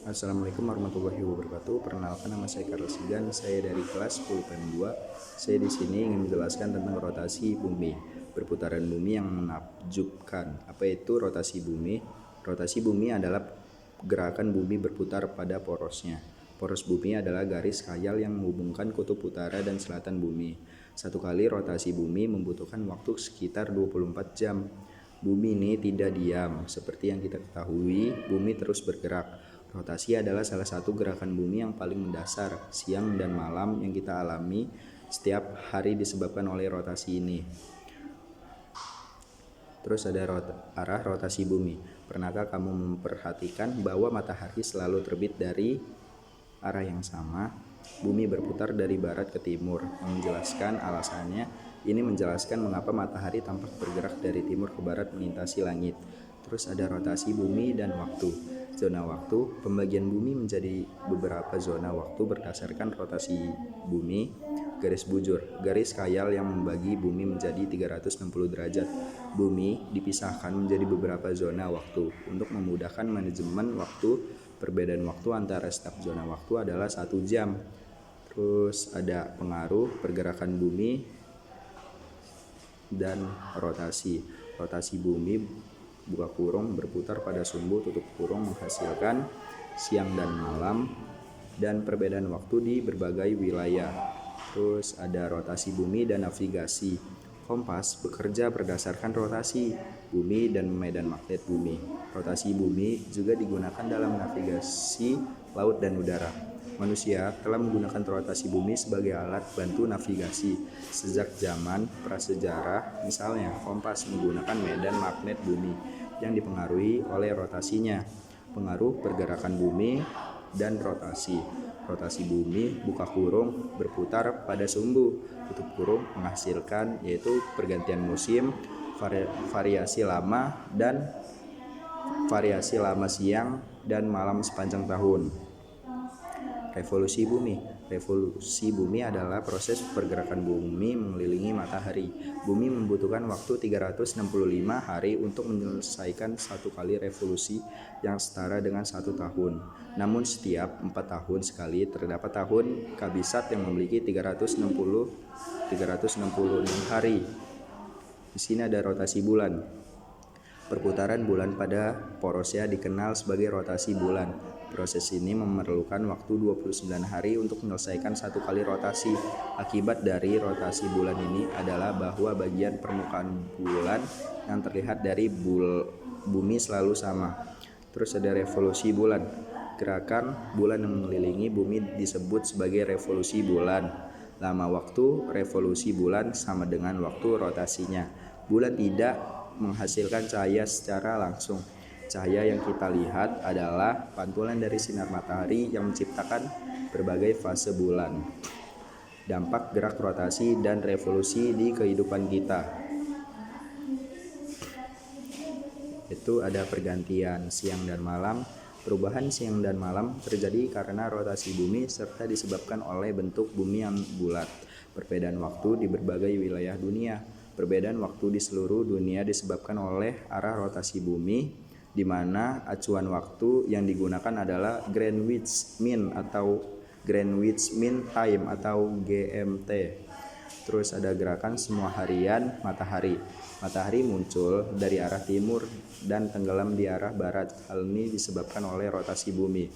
Assalamualaikum warahmatullahi wabarakatuh. Perkenalkan, nama saya Karl Sigan. Saya dari kelas 10 PM2. Saya di sini ingin menjelaskan tentang rotasi bumi, perputaran bumi yang menakjubkan. Apa itu rotasi bumi? Rotasi bumi adalah gerakan bumi berputar pada porosnya. Poros bumi adalah garis khayal yang menghubungkan kutub utara dan selatan bumi. Satu kali rotasi bumi membutuhkan waktu sekitar 24 jam. Bumi ini tidak diam. Seperti yang kita ketahui, bumi terus bergerak. Rotasi adalah salah satu gerakan bumi yang paling mendasar, siang dan malam yang kita alami setiap hari disebabkan oleh rotasi ini. Terus ada arah rotasi bumi. Pernahkah kamu memperhatikan bahwa matahari selalu terbit dari arah yang sama? Bumi berputar dari barat ke timur. Menjelaskan alasannya, ini menjelaskan mengapa matahari tampak bergerak dari timur ke barat melintasi langit. Terus ada rotasi bumi dan waktu. Zona waktu, pembagian bumi menjadi beberapa zona waktu berdasarkan rotasi bumi. Garis bujur, garis khayal yang membagi bumi menjadi 360 derajat. Bumi dipisahkan menjadi beberapa zona waktu. Untuk memudahkan manajemen waktu, perbedaan waktu antara setiap zona waktu adalah 1 jam. Terus ada pengaruh pergerakan bumi dan rotasi. Rotasi bumi buka kurung berputar pada sumbu tutup kurung menghasilkan siang dan malam dan perbedaan waktu di berbagai wilayah. Terus ada rotasi bumi dan navigasi. Kompas bekerja berdasarkan rotasi bumi dan medan magnet bumi. Rotasi bumi juga digunakan dalam navigasi laut dan udara. Manusia telah menggunakan rotasi bumi sebagai alat bantu navigasi sejak zaman prasejarah. Misalnya, kompas menggunakan medan magnet bumi yang dipengaruhi oleh rotasinya. Pengaruh pergerakan bumi dan rotasi. Rotasi bumi buka kurung berputar pada sumbu tutup kurung menghasilkan yaitu pergantian musim, variasi lama siang dan malam sepanjang tahun. Revolusi bumi. Revolusi bumi adalah proses pergerakan bumi mengelilingi matahari. Bumi membutuhkan waktu 365 hari untuk menyelesaikan satu kali revolusi yang setara dengan 1 tahun. Namun setiap 4 tahun sekali terdapat tahun kabisat yang memiliki 366 hari. Di sini ada rotasi bulan. Perputaran bulan pada porosnya dikenal sebagai rotasi bulan. Proses ini memerlukan waktu 29 hari untuk menyelesaikan satu kali rotasi. Akibat dari rotasi bulan ini adalah bahwa bagian permukaan bulan yang terlihat dari bumi selalu sama. Terus ada revolusi bulan. Gerakan bulan yang mengelilingi bumi disebut sebagai revolusi bulan. Lama waktu revolusi bulan sama dengan waktu rotasinya. Bulan tidak menghasilkan cahaya secara langsung. Cahaya yang kita lihat adalah pantulan dari sinar matahari yang menciptakan berbagai fase bulan. Dampak gerak rotasi dan revolusi di kehidupan kita. Itu ada pergantian siang dan malam. Perubahan siang dan malam terjadi karena rotasi bumi serta disebabkan oleh bentuk bumi yang bulat. Perbedaan waktu di berbagai wilayah dunia. Perbedaan waktu di seluruh dunia disebabkan oleh arah rotasi bumi, di mana acuan waktu yang digunakan adalah Greenwich Mean Time atau GMT. Terus ada gerakan semua harian matahari. Matahari muncul dari arah timur dan tenggelam di arah barat. Hal ini disebabkan oleh rotasi bumi.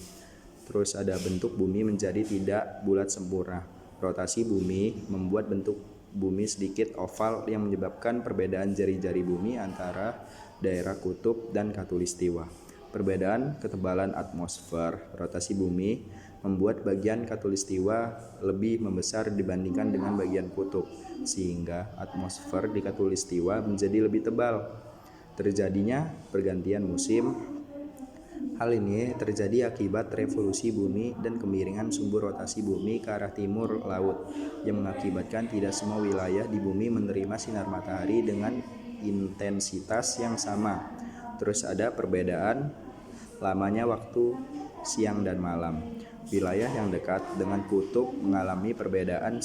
Terus ada bentuk bumi menjadi tidak bulat sempurna. Rotasi bumi membuat bentuk bumi sedikit oval yang menyebabkan perbedaan jari-jari bumi antara daerah kutub dan khatulistiwa. Perbedaan ketebalan atmosfer. Rotasi bumi membuat bagian khatulistiwa lebih membesar dibandingkan dengan bagian kutub, sehingga atmosfer di khatulistiwa menjadi lebih tebal. Terjadinya pergantian musim. Hal ini terjadi akibat revolusi bumi dan kemiringan sumbu rotasi bumi ke arah timur laut yang mengakibatkan tidak semua wilayah di bumi menerima sinar matahari dengan intensitas yang sama. Terus ada perbedaan lamanya waktu siang dan malam. Wilayah yang dekat dengan kutub mengalami perbedaan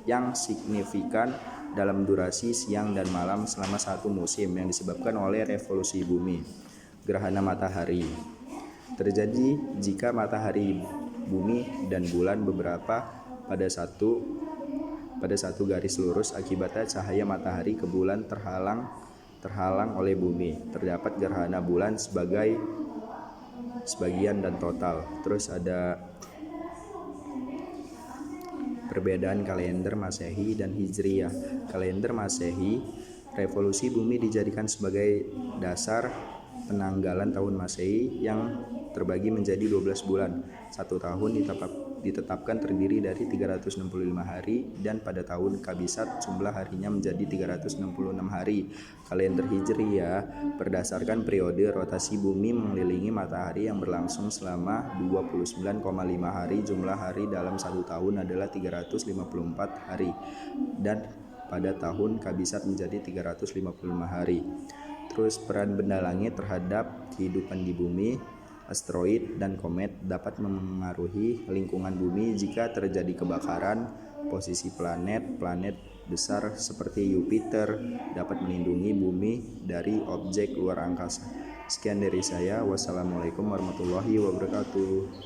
yang signifikan dalam durasi siang dan malam selama satu musim yang disebabkan oleh revolusi bumi. Gerhana matahari. Terjadi jika matahari, bumi, dan bulan beberapa pada satu garis lurus. Akibatnya cahaya matahari ke bulan terhalang oleh bumi. Terdapat gerhana bulan sebagian dan total. Terus ada perbedaan kalender Masehi dan Hijriyah. Kalender Masehi, revolusi bumi dijadikan sebagai dasar penanggalan tahun Masehi yang terbagi menjadi 12 bulan. Satu tahun ditetapkan terdiri dari 365 hari, dan pada tahun Kabisat jumlah harinya menjadi 366 hari. Kalender Hijriyah berdasarkan periode rotasi bumi mengelilingi matahari yang berlangsung selama 29,5 hari. Jumlah hari dalam satu tahun adalah 354 hari, dan pada tahun Kabisat menjadi 355 hari. Terus peran benda langit terhadap kehidupan di bumi. Asteroid dan komet dapat memengaruhi lingkungan bumi. Jika terjadi kebakaran, posisi planet besar seperti Jupiter dapat melindungi bumi dari objek luar angkasa. Sekian dari saya. Wassalamualaikum warahmatullahi wabarakatuh.